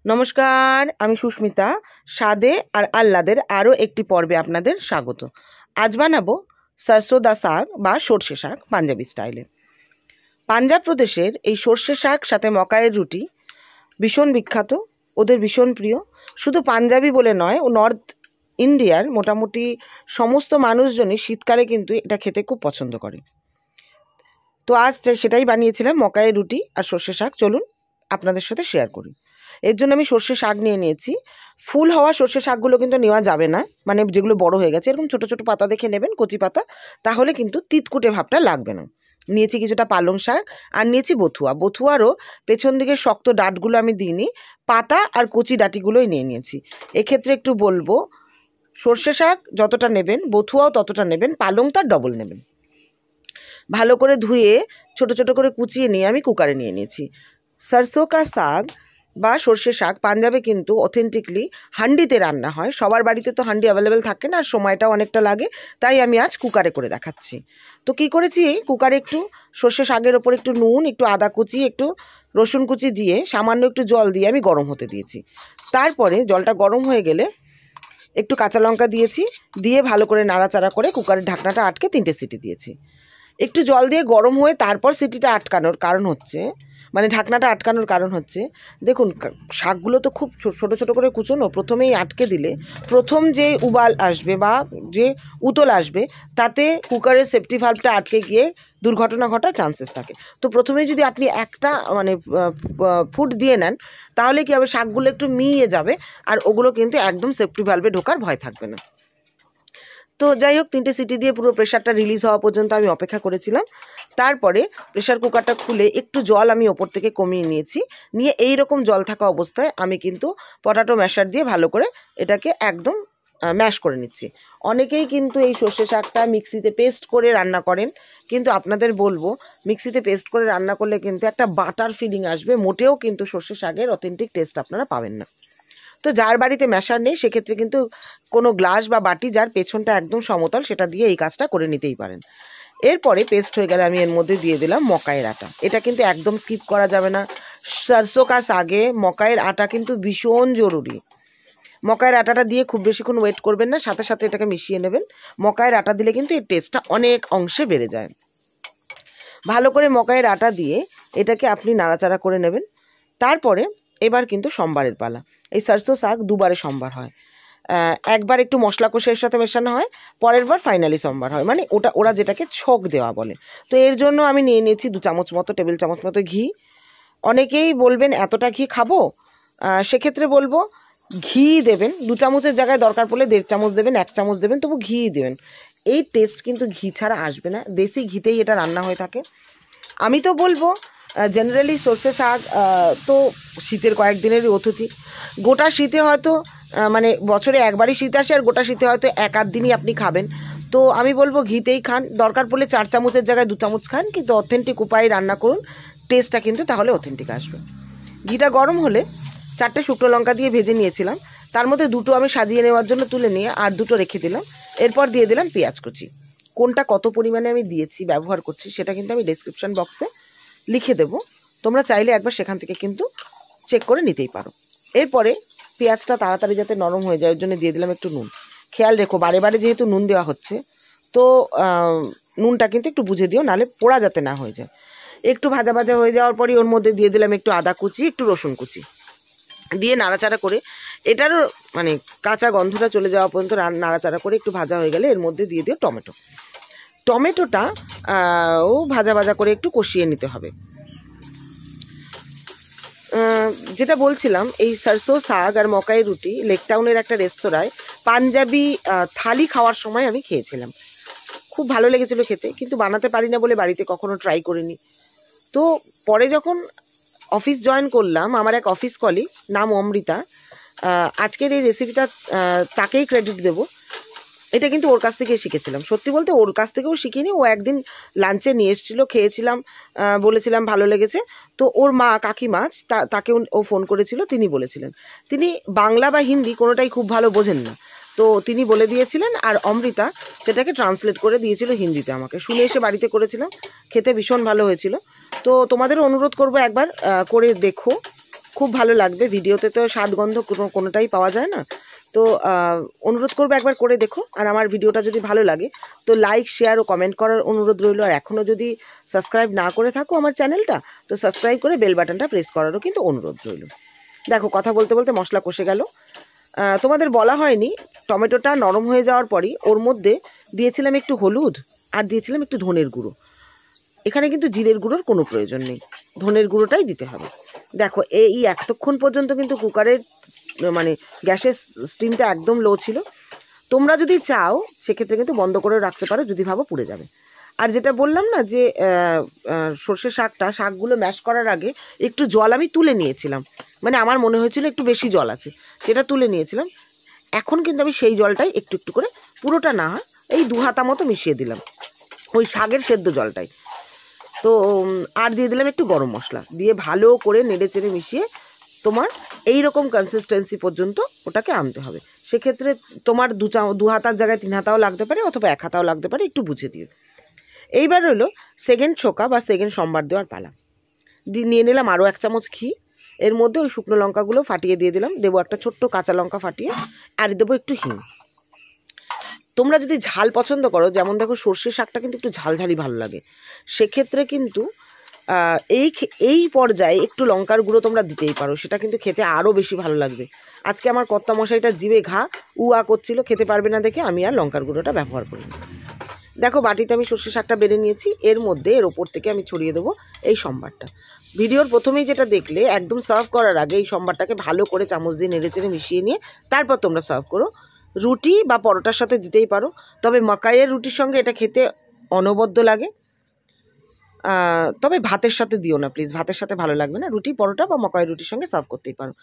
নমস্কার, আমি সুস্মিতা। স্বাদে আর আহ্লাদের আরও একটি পর্বে আপনাদের স্বাগত। আজ বানাবো সরসো দা শাক বা সর্ষে শাক পাঞ্জাবি স্টাইলে। পাঞ্জাব প্রদেশের এই সর্ষে শাক সাথে মকাইয়ের রুটি ভীষণ বিখ্যাত, ওদের ভীষণ প্রিয়। শুধু পাঞ্জাবি বলে নয়, ও নর্থ ইন্ডিয়ার মোটামুটি সমস্ত মানুষজনই শীতকালে কিন্তু এটা খেতে খুব পছন্দ করে। তো আজ সেটাই বানিয়েছিলাম, মকাইয়ের রুটি আর সর্ষে শাক। চলুন আপনাদের সাথে শেয়ার করি। এর জন্য আমি সর্ষে শাক নিয়ে নিয়েছি। ফুল হওয়া সর্ষে শাকগুলো কিন্তু নেওয়া যাবে না, মানে যেগুলো বড় হয়ে গেছে, এরকম ছোটো ছোটো পাতা দেখে নেবেন, কচি পাতা, তাহলে কিন্তু তিতকুটে ভাবটা লাগবে না। নিয়েছি কিছুটা পালং শাক আর নিয়েছি বথুয়া। বথুয়ারও পেছন দিকের শক্ত ডাঁটগুলো আমি দিইনি, পাতা আর কচি ডাঁটিগুলোই নিয়েছি। এক্ষেত্রে একটু বলবো, সর্ষে শাক যতটা নেবেন বথুয়াও ততটা নেবেন, পালং তার ডবল নেবেন। ভালো করে ধুয়ে ছোট ছোট করে কুচিয়ে নিয়ে আমি কুকারে নিয়ে নিয়েছি। সরসো কা শাক বা সর্ষে শাক পাঞ্জাবে কিন্তু অথেন্টিকলি হান্ডিতে রান্না হয়। সবার বাড়িতে তো হান্ডি অ্যাভেলেবেল থাকে না, আর সময়টাও অনেকটা লাগে, তাই আমি আজ কুকারে করে দেখাচ্ছি। তো কী করেছি, কুকারে একটু সর্ষে শাকের ওপর একটু নুন, একটু আদা কুচি, একটু রসুন কুচি দিয়ে সামান্য একটু জল দিয়ে আমি গরম হতে দিয়েছি। তারপরে জলটা গরম হয়ে গেলে একটু কাঁচা লঙ্কা দিয়েছি, দিয়ে ভালো করে নাড়াচাড়া করে কুকারের ঢাকনাটা আটকে 3টে সিটি দিয়েছি। একটু জল দিয়ে গরম হয়ে তারপর সিটিটা আটকানোর কারণ হচ্ছে, মানে ঢাকনাটা আটকানোর কারণ হচ্ছে, দেখুন শাকগুলো তো খুব ছোটো ছোটো করে কুচোনো, প্রথমেই আটকে দিলে প্রথম যে উবাল আসবে বা যে উতল আসবে তাতে কুকারের সেফটি ভালভটা আটকে গিয়ে দুর্ঘটনা ঘটার চান্সেস থাকে। তো প্রথমেই যদি আপনি একটা ফুট দিয়ে নেন, তাহলে কী হবে, শাকগুলো একটু মিয়ে যাবে আর ওগুলো কিন্তু একদম সেফটি ভালভে ঢোকার ভয় থাকবে না। তো যাই হোক, 3টে সিটি দিয়ে পুরো প্রেশারটা রিলিজ হওয়া পর্যন্ত আমি অপেক্ষা করেছিলাম। তারপরে প্রেশার কুকারটা খুলে একটু জল আমি ওপর থেকে কমিয়ে নিয়েছি, নিয়ে এই রকম জল থাকা অবস্থায় আমি কিন্তু পটাটো ম্যাশার দিয়ে ভালো করে এটাকে একদম ম্যাশ করে নিচ্ছি। অনেকেই কিন্তু এই সর্ষে শাকটা মিক্সিতে পেস্ট করে রান্না করেন, কিন্তু আপনাদের বলবো মিক্সিতে পেস্ট করে রান্না করলে কিন্তু একটা বাটার ফিলিং আসবে, মোটেও কিন্তু সর্ষে শাকের অথেন্টিক টেস্ট আপনারা পাবেন না। তো যার বাড়িতে ম্যাশার নেই, সেক্ষেত্রে কিন্তু কোনো গ্লাস বা বাটি যার পেছনটা একদম সমতল, সেটা দিয়ে এই কাজটা করে নিতেই পারেন। এরপরে পেস্ট হয়ে গেলে আমি এর মধ্যে দিয়ে দিলাম মকাইয়ের আটা। এটা কিন্তু একদম স্কিপ করা যাবে না। সরষে কা শাকে মকাইয়ের আটা কিন্তু ভীষণ জরুরি। মকাইয়ের আটাটা দিয়ে খুব বেশিক্ষণ ওয়েট করবেন না, সাথে সাথে এটাকে মিশিয়ে নেবেন। মকাইয়ের আটা দিলে কিন্তু এর টেস্টটা অনেক অংশে বেড়ে যায়। ভালো করে মকাইয়ের আটা দিয়ে এটাকে আপনি নাড়াচাড়া করে নেবেন। তারপরে এবার কিন্তু সোমবারের পালা। এই সরষে শাক দুবারে সোমবার হয়, একবার একটু মশলা কষের সাথে মেশানো হয়, পরের বার ফাইনালি সোমবার হয়, মানে ওরা যেটাকে ছক দেওয়া বলে। তো এর জন্য আমি নিয়ে নিয়েছি 2 চামচ মতো, টেবিল চামচ মতো ঘি। অনেকেই বলবেন এতটা ঘি খাবো, সেক্ষেত্রে বলবো ঘি দেবেন 2 চামচের জায়গায় দরকার পড়লে 1.5 চামচ দেবেন, 1 চামচ দেবেন, তবু ঘি দেবেন। এই টেস্ট কিন্তু ঘি ছাড়া আসবে না, দেশি ঘিতেই এটা রান্না হয়ে থাকে। আমি তো বলবো জেনারেলি সর্ষে শাক তো শীতের কয়েকদিনেরই অতিথি। গোটা শীতে হয়তো মানে বছরে একবারই শীত আসে, আর গোটা শীতে হয়তো 1-8 দিনই আপনি খাবেন। তো আমি বলবো ঘিতেই খান, দরকার পড়লে 4 চামচের জায়গায় 2 চামচ খান, কিন্তু অথেন্টিক উপায়ে রান্না করুন, টেস্টটা কিন্তু তাহলে অথেন্টিক আসবে। ঘিটা গরম হলে 4টে শুকনো লঙ্কা দিয়ে ভেজে নিয়েছিলাম, তার মধ্যে 2টো আমি সাজিয়ে নেওয়ার জন্য তুলে নিয়ে আর 2টো রেখে দিলাম। এরপর দিয়ে দিলাম পেঁয়াজ কুচি। কোনটা কত পরিমাণে আমি দিয়েছি, ব্যবহার করছি, সেটা কিন্তু আমি ডেসক্রিপশন বক্সে লিখে দেবো, তোমরা চাইলে একবার সেখান থেকে কিন্তু চেক করে নিতেই পারো। এরপরে পেঁয়াজটা তাড়াতাড়ি যাতে নরম হয়ে যায়, ওর জন্য দিয়ে দিলাম একটু নুন। খেয়াল রেখো, বারে বারে যেহেতু নুন দেওয়া হচ্ছে, তো নুনটা কিন্তু একটু বুঝে দিও, নাহলে পোড়া যাতে না হয়ে যায়। একটু ভাজা ভাজা হয়ে যাওয়ার পরই ওর মধ্যে দিয়ে দিলাম একটু আদা কুচি, একটু রসুন কুচি, দিয়ে নাড়াচাড়া করে এটারও মানে কাঁচা গন্ধটা চলে যাওয়া পর্যন্ত নাড়াচাড়া করে একটু ভাজা হয়ে গেলে এর মধ্যে দিয়ে দিও টমেটো। টমেটোটা ও ভাজা ভাজা করে একটু কষিয়ে নিতে হবে। যেটা বলছিলাম, এই সরসো শাক আর মকাই রুটি লেক টাউনের একটা রেস্তোরাঁয় পাঞ্জাবি থালি খাওয়ার সময় আমি খেয়েছিলাম, খুব ভালো লেগেছিলো খেতে, কিন্তু বানাতে পারি না বলে বাড়িতে কখনো ট্রাই করিনি। তো পরে যখন অফিস জয়েন করলাম, আমার এক অফিস কলিগ, নাম অমৃতা, আজকের এই রেসিপিটা তাকেই ক্রেডিট দেবো। এটা কিন্তু ওর কাছ থেকে শিখেছিলাম। সত্যি বলতে ওর কাছ থেকেও শিখিনি, ও একদিন লাঞ্চে নিয়ে এসেছিলো, খেয়েছিলাম, বলেছিলাম ভালো লেগেছে। তো ওর মা কাকিমা তাকে ও ফোন করেছিল, তিনি বলেছিলেন, তিনি বাংলা বা হিন্দি কোনোটাই খুব ভালো বোঝেন না, তো তিনি বলে দিয়েছিলেন, আর অমৃতা সেটাকে ট্রান্সলেট করে দিয়েছিল হিন্দিতে আমাকে। শুনে এসে বাড়িতে করেছিলাম, খেতে ভীষণ ভালো হয়েছিল। তো তোমাদেরও অনুরোধ করবো একবার করে দেখো, খুব ভালো লাগবে। ভিডিওতে তো স্বাদ গন্ধ কোনোটাই পাওয়া যায় না। তো অনুরোধ করবো একবার করে দেখো। আর আমার ভিডিওটা যদি ভালো লাগে তো লাইক, শেয়ার ও কমেন্ট করার অনুরোধ রইল। আর এখনও যদি সাবস্ক্রাইব না করে থাকো আমার চ্যানেলটা, তো সাবস্ক্রাইব করে বেল বাটনটা প্রেস করারও কিন্তু অনুরোধ রইল। দেখো কথা বলতে বলতে মশলা কষে গেল। তোমাদের বলা হয়নি, টমেটোটা নরম হয়ে যাওয়ার পরই ওর মধ্যে দিয়েছিলাম একটু হলুদ আর দিয়েছিলাম একটু ধনের গুঁড়ো। এখানে কিন্তু জিরের গুঁড়োর কোনো প্রয়োজন নেই, ধনের গুঁড়োটাই দিতে হবে। দেখো এই এতক্ষণ পর্যন্ত কিন্তু কুকারের মানে গ্যাসের স্টিমটা একদম লো ছিল। তোমরা যদি চাও সেক্ষেত্রে কিন্তু বন্ধ করে রাখতে পারো, যদি ভাবো পুড়ে যাবে। আর যেটা বললাম না যে সর্ষে শাকগুলো ম্যাশ করার আগে একটু জল আমি তুলে নিয়েছিলাম, মানে আমার মনে হয়েছিল একটু বেশি জল আছে, সেটা তুলে নিয়েছিলাম। এখন কিন্তু আমি সেই জলটাই একটু একটু করে, পুরোটা না এই 2 হাতা মতো মিশিয়ে দিলাম ওই শাকের সেদ্ধ জলটাই। তো আর দিয়ে দিলাম একটু গরম মশলা, দিয়ে ভালো করে নেড়ে চেড়ে মিশিয়ে তোমার এই রকম কনসিস্টেন্সি পর্যন্ত ওটাকে আনতে হবে। সেক্ষেত্রে তোমার 2 হাতার জায়গায় 3 হাতাও লাগতে পারে, অথবা 1 হাতাও লাগতে পারে, একটু বুঝে দিও। এইবার হলো সেকেন্ড ছোকা বা সেকেন্ড সম্বার দেওয়ার পালা। নিয়ে নিলাম আরও 1 চামচ ঘি। এর মধ্যে ওই শুকনো লঙ্কাগুলো ফাটিয়ে দিয়ে দিলাম, দেবো একটা ছোট্ট কাঁচা লঙ্কা ফাটিয়ে, আর দেবো একটু হিং। তোমরা যদি ঝাল পছন্দ করো, যেমন দেখো সর্ষে শাকটা কিন্তু একটু ঝালঝালি ভালো লাগে, সেক্ষেত্রে কিন্তু এই পর্যায়ে একটু লঙ্কার গুঁড়ো তোমরা দিতেই পারো, সেটা কিন্তু খেতে আরও বেশি ভালো লাগবে। আজকে আমার কর্তামশাইটা জিভে ঘা উয়া করছিল, খেতে পারবে না দেখে আমি আর লঙ্কার গুঁড়োটা ব্যবহার করিনি। দেখো বাটিতে আমি সর্ষে শাকটা বেড়ে নিয়েছি, এর মধ্যে এর ওপর থেকে আমি ছড়িয়ে দেবো এই সম্বারটা। ভিডিওর প্রথমেই যেটা দেখলে, একদম সার্ভ করার আগে এই সম্বারটাকে ভালো করে চামচ দিয়ে নেড়ে চেড়ে মিশিয়ে নিয়ে তারপর তোমরা সার্ভ করো। রুটি বা পরোটার সাথে দিতেই পারো, তবে মাকাইয়ের রুটির সঙ্গে এটা খেতে অনবদ্য লাগে। তবে ভাতের সাথে দিও না প্লিজ, ভাতের সাথে ভালো লাগবে না। রুটি, পরোটা বা মকাই রুটির সঙ্গে সার্ভ করতেই পারো।